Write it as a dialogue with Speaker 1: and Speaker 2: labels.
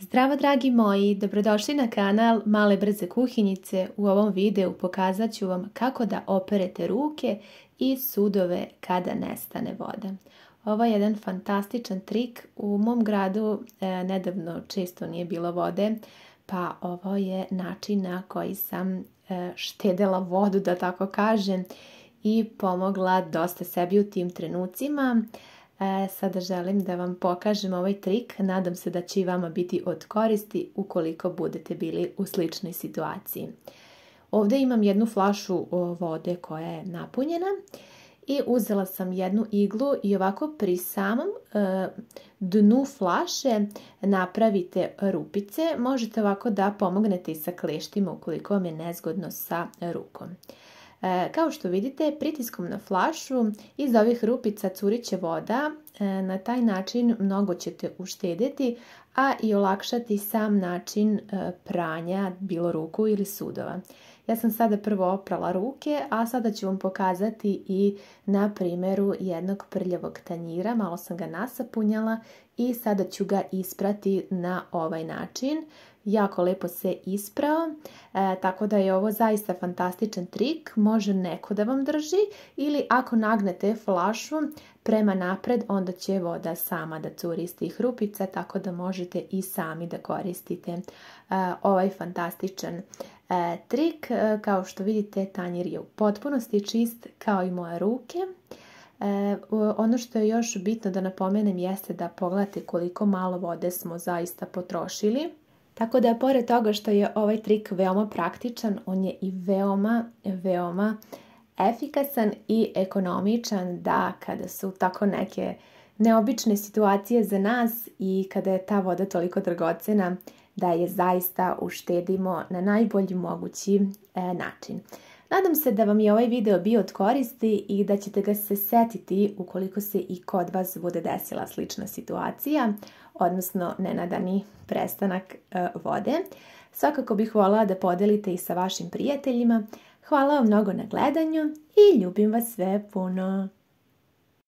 Speaker 1: Zdravo dragi moji, dobrodošli na kanal Male brze kuhinjice. U ovom videu pokazat ću vam kako da operete ruke i sudove kada nestane voda. Ovo je jedan fantastičan trik. U mom gradu nedavno često nije bilo vode, pa ovo je način na koji sam štedela vodu, da tako kažem, i pomogla dosta sebi u tim trenucima. Sada želim da vam pokažem ovaj trik. Nadam se da će i vama biti od koristi ukoliko budete bili u sličnoj situaciji. Ovdje imam jednu flašu vode koja je napunjena i uzela sam jednu iglu i ovako pri samom dnu flaše napravite rupice. Možete ovako da pomognete i sa kleštima ukoliko vam je nezgodno sa rukom. Kao što vidite, pritiskom na flašu iz ovih rupica curit će voda. Na taj način mnogo ćete uštedjeti, a i olakšati sam način pranja bilo ruku ili sudova. Ja sam sada prvo oprala ruke, a sada ću vam pokazati i na primjeru jednog prljavog tanjira. Malo sam ga nasapunjala i sada ću ga isprati na ovaj način. Jako lepo se isprao, tako da je ovo zaista fantastičan trik. Može neko da vam drži ili ako nagnete flašu prema napred, onda će voda sama da curi iz tih rupica, tako da možete i sami da koristite ovaj fantastičan trik. Kao što vidite, tanjir je u potpunosti čist kao i moje ruke. Ono što je još bitno da napomenem jeste da pogledate koliko malo vode smo zaista potrošili. Tako da pored toga što je ovaj trik veoma praktičan, on je i veoma efikasan i ekonomičan, da kada su tako neke neobične situacije za nas i kada je ta voda toliko dragocena, da je zaista uštedimo na najbolji mogući način. Nadam se da vam je ovaj video bio od koristi i da ćete ga se setiti ukoliko se i kod vas bude desila slična situacija, odnosno nenadani prestanak vode. Svakako bih voljela da podelite i sa vašim prijateljima. Hvala vam mnogo na gledanju i ljubim vas sve puno!